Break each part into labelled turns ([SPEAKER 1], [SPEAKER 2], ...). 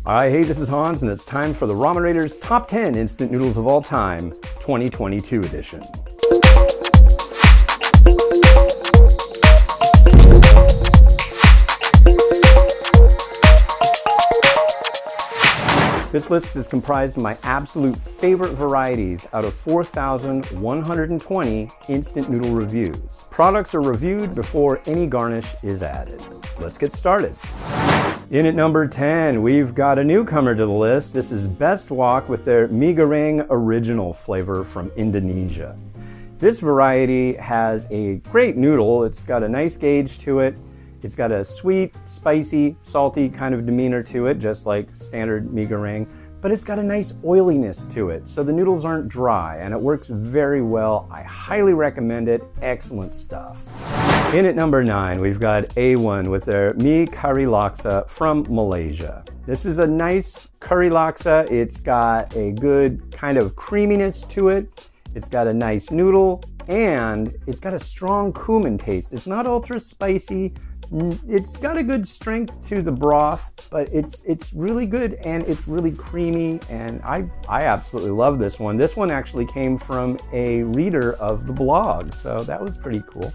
[SPEAKER 1] Hi, hey, this is Hans, and it's time for the Ramen Raiders Top 10 Instant Noodles of All Time, 2022 edition. This list is comprised of my absolute favorite varieties out of 4,120 instant noodle reviews. Products are reviewed before any garnish is added. Let's get started. In at number 10, we've got a newcomer to the list. This is Best Wok with their Mie Goreng original flavor from Indonesia. This variety has a great noodle. It's got a nice gauge to it. It's got a sweet, spicy, salty kind of demeanor to it, just like standard Mie Goreng, but it's got a nice oiliness to it, so the noodles aren't dry, and it works very well. I highly recommend it. Excellent stuff. In at number 9, we've got A1 with their MyKuali Laksa from Malaysia. This is a nice curry laksa. It's got a good kind of creaminess to it. It's got a nice noodle, and it's got a strong cumin taste. It's not ultra spicy. It's got a good strength to the broth, but it's really good, and it's really creamy, and I absolutely love this one. This one actually came from a reader of the blog, so that was pretty cool.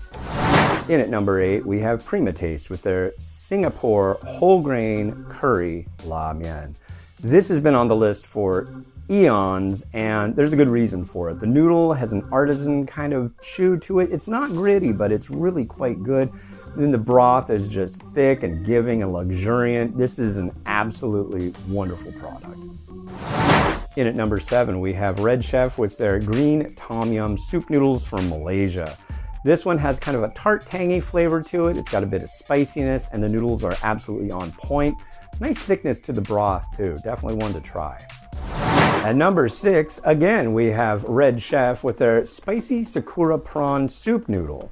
[SPEAKER 1] In at number 8, we have Prima Taste with their Singapore Wholegrain Curry La Mian. This has been on the list for eons, and there's a good reason for it. The noodle has an artisan kind of chew to it. It's not gritty, but it's really quite good. And then the broth is just thick and giving and luxuriant. This is an absolutely wonderful product. In at number 7, we have Red Chef with their green tom yum soup noodles from Malaysia. This one has kind of a tart, tangy flavor to it. It's got a bit of spiciness, and the noodles are absolutely on point. Nice thickness to the broth too. Definitely one to try. At number 6, again, we have Red Chef with their spicy Sakura prawn soup noodle.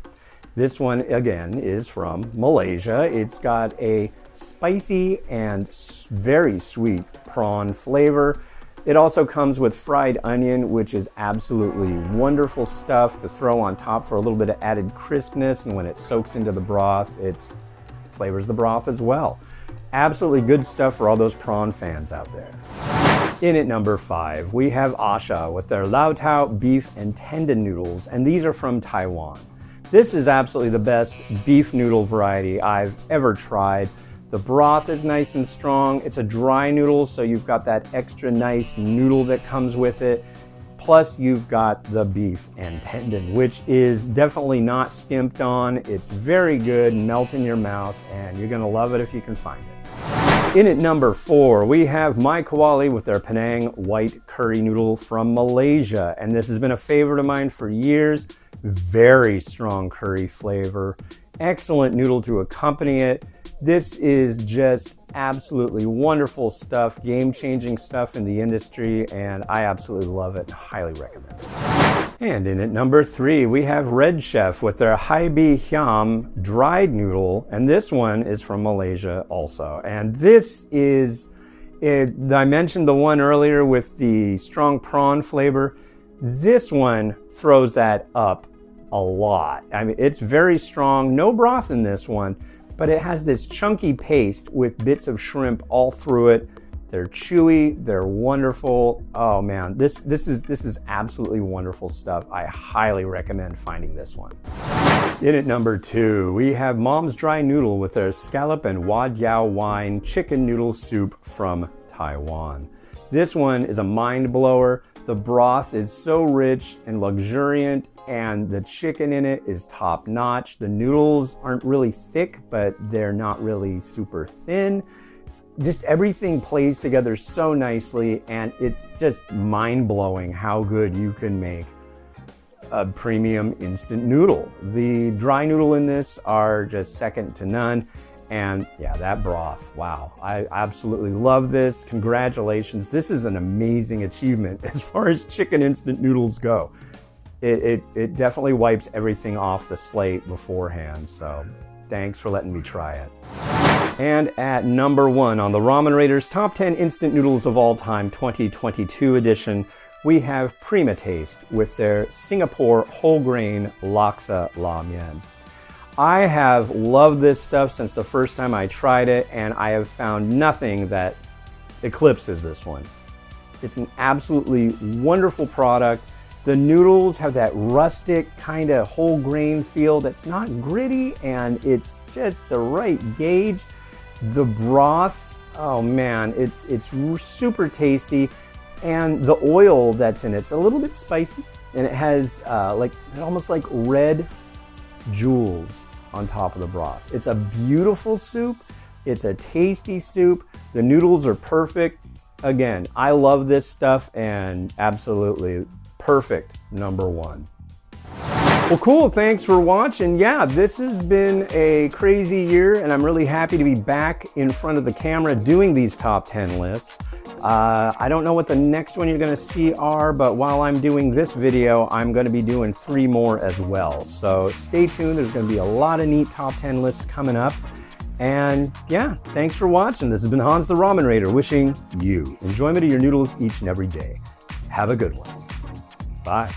[SPEAKER 1] This one, again, is from Malaysia. It's got a spicy and very sweet prawn flavor. It also comes with fried onion, which is absolutely wonderful stuff to throw on top for a little bit of added crispness, and when it soaks into the broth, it flavors the broth as well. Absolutely good stuff for all those prawn fans out there. In at number 5, we have A-Sha with their LaoTao beef and tendon noodles, and these are from Taiwan. This is absolutely the best beef noodle variety I've ever tried. The broth is nice and strong. It's a dry noodle, so you've got that extra nice noodle that comes with it. Plus, you've got the beef and tendon, which is definitely not skimped on. It's very good, melt in your mouth, and you're gonna love it if you can find it. In at number 4, we have MyKuali with their Penang white curry noodle from Malaysia. And this has been a favorite of mine for years. Very strong curry flavor. Excellent noodle to accompany it. This is just absolutely wonderful stuff, game-changing stuff in the industry, and I absolutely love it and highly recommend it. And in at number 3, we have Red Chef with their Hiam dried noodle, and this one is from Malaysia also. And this is, I mentioned the one earlier with the strong prawn flavor. This one throws that up a lot. I mean, it's very strong, no broth in this one, but it has this chunky paste with bits of shrimp all through it. They're chewy, they're wonderful. Oh man, this is absolutely wonderful stuff. I highly recommend finding this one. In at number 2, we have Mom's Dry Noodle with their Scallop and Diao wine chicken noodle soup from Taiwan. This one is a mind blower. The broth is so rich and luxuriant, and the chicken in it is top notch. The noodles aren't really thick, but they're not really super thin. Just everything plays together so nicely, and it's just mind-blowing how good you can make a premium instant noodle. The dry noodle in this are just second to none. And yeah, that broth, wow. I absolutely love this. Congratulations. This is an amazing achievement as far as chicken instant noodles go. It definitely wipes everything off the slate beforehand. So thanks for letting me try it. And at number 1 on the Ramen Raiders Top 10 Instant Noodles of All Time 2022 edition, we have Prima Taste with their Singapore Wholegrain Laksa La Mian. I have loved this stuff since the first time I tried it, and I have found nothing that eclipses this one. It's an absolutely wonderful product. The noodles have that rustic kind of whole grain feel that's not gritty, and it's just the right gauge. The broth, oh man, it's super tasty, and the oil that's in it's a little bit spicy, and it has almost like red jewels on top of the broth. It's a beautiful soup. It's a tasty soup. The noodles are perfect. Again, I love this stuff, and absolutely perfect #1. Well, cool, thanks for watching. Yeah, this has been a crazy year, and I'm really happy to be back in front of the camera doing these top 10 lists. I don't know what the next one you're gonna see are, but while I'm doing this video, I'm gonna be doing 3 more as well. So stay tuned, there's gonna be a lot of neat top 10 lists coming up. And yeah, thanks for watching. This has been Hans the Ramen Raider, wishing you enjoyment of your noodles each and every day. Have a good one. Bye.